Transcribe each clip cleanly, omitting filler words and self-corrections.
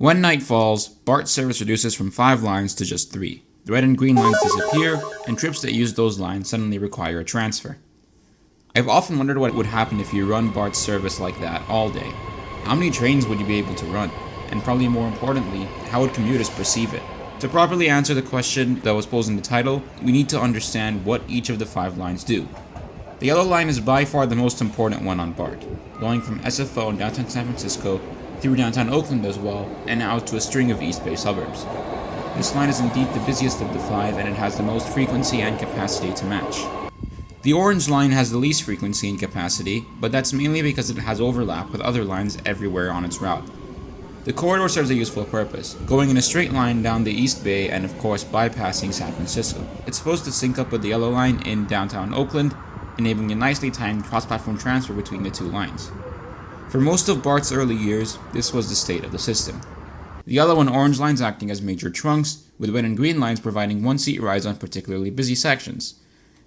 When night falls, BART service reduces from 5 lines to just 3. The red and green lines disappear, and trips that use those lines suddenly require a transfer. I've often wondered what would happen if you run BART service like that all day. How many trains would you be able to run? And probably more importantly, how would commuters perceive it? To properly answer the question that was posed in the title, we need to understand what each of the 5 lines do. The yellow line is by far the most important one on BART, going from SFO in downtown San Francisco through downtown Oakland as well, and out to a string of East Bay suburbs. This line is indeed the busiest of the 5, and it has the most frequency and capacity to match. The orange line has the least frequency and capacity, but that's mainly because it has overlap with other lines everywhere on its route. The corridor serves a useful purpose, going in a straight line down the East Bay and of course bypassing San Francisco. It's supposed to sync up with the yellow line in downtown Oakland, enabling a nicely timed cross-platform transfer between the two lines. For most of BART's early years, this was the state of the system. The yellow and orange lines acting as major trunks, with red and green lines providing one-seat rides on particularly busy sections.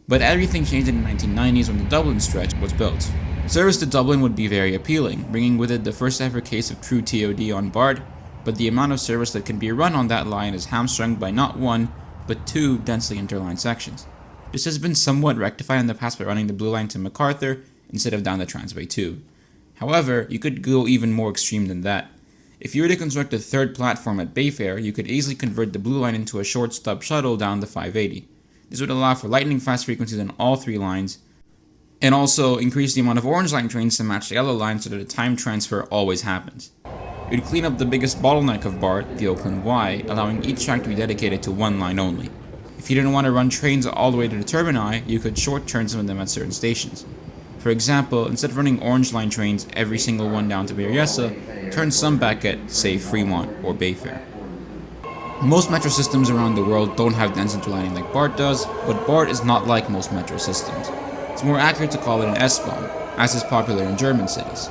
But everything changed in the 1990s when the Dublin stretch was built. Service to Dublin would be very appealing, bringing with it the first ever case of true TOD on BART, but the amount of service that can be run on that line is hamstrung by not one, but 2 densely interlined sections. This has been somewhat rectified in the past by running the blue line to MacArthur instead of down the Transway tube. However, you could go even more extreme than that. If you were to construct a third platform at Bayfair, you could easily convert the blue line into a short stub shuttle down the 580. This would allow for lightning fast frequencies on all 3 lines, and also increase the amount of orange line trains to match the yellow line so that a time transfer always happens. It would clean up the biggest bottleneck of BART, the Oakland Y, allowing each track to be dedicated to one line only. If you didn't want to run trains all the way to the termini, you could short-turn some of them at certain stations. For example, instead of running orange line trains every single one down to Berryessa, turn some back at, say, Fremont or Bayfair. Most metro systems around the world don't have dense interlining like BART does, but BART is not like most metro systems. It's more accurate to call it an S-Bahn, as is popular in German cities.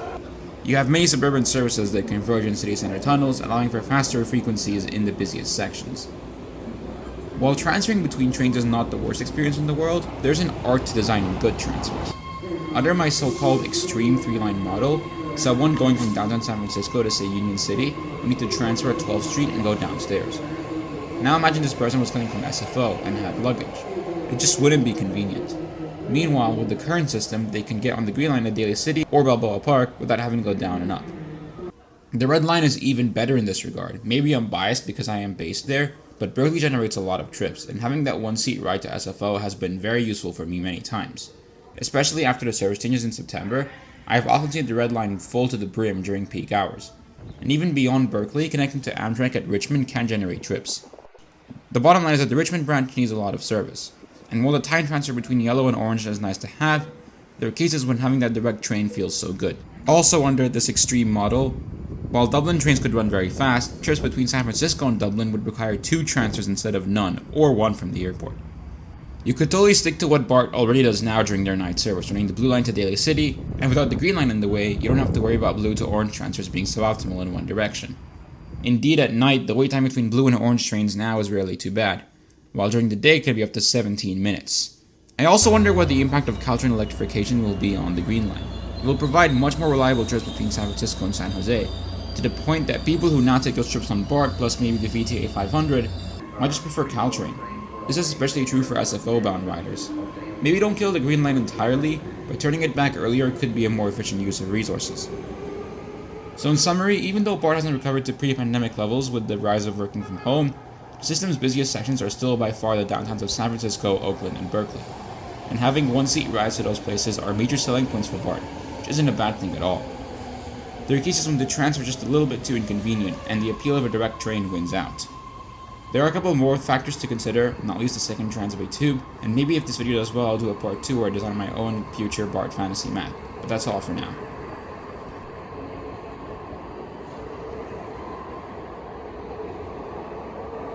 You have many suburban services that converge in city center tunnels, allowing for faster frequencies in the busiest sections. While transferring between trains is not the worst experience in the world, there's an art to designing good transfers. Under my so-called extreme 3-line model, someone going from downtown San Francisco to say Union City would need to transfer at 12th Street and go downstairs. Now imagine this person was coming from SFO and had luggage. It just wouldn't be convenient. Meanwhile, with the current system, they can get on the green line at Daly City or Balboa Park without having to go down and up. The red line is even better in this regard. Maybe I'm biased because I am based there, but Berkeley generates a lot of trips, and having that one-seat ride to SFO has been very useful for me many times. Especially after the service changes in September, I have often seen the red line full to the brim during peak hours. And even beyond Berkeley, connecting to Amtrak at Richmond can generate trips. The bottom line is that the Richmond branch needs a lot of service. And while the time transfer between yellow and orange is nice to have, there are cases when having that direct train feels so good. Also under this extreme model, while Dublin trains could run very fast, trips between San Francisco and Dublin would require 2 transfers instead of none, or 1 from the airport. You could totally stick to what BART already does now during their night service, running the blue line to Daly City, and without the green line in the way, you don't have to worry about blue to orange transfers being suboptimal in one direction. Indeed, at night, the wait time between blue and orange trains now is rarely too bad, while during the day it can be up to 17 minutes. I also wonder what the impact of Caltrain electrification will be on the green line. It will provide much more reliable trips between San Francisco and San Jose, to the point that people who now take those trips on BART plus maybe the VTA 500 might just prefer Caltrain. This is especially true for SFO-bound riders. Maybe don't kill the green line entirely, but turning it back earlier could be a more efficient use of resources. So in summary, even though BART hasn't recovered to pre-pandemic levels with the rise of working from home, the system's busiest sections are still by far the downtowns of San Francisco, Oakland, and Berkeley. And having one-seat rides to those places are major selling points for BART, which isn't a bad thing at all. There are cases when the transfer is just a little bit too inconvenient, and the appeal of a direct train wins out. There are a couple more factors to consider, not least the second Transway tube, and maybe if this video does well I'll do a part 2 where I design my own future BART fantasy map, but that's all for now.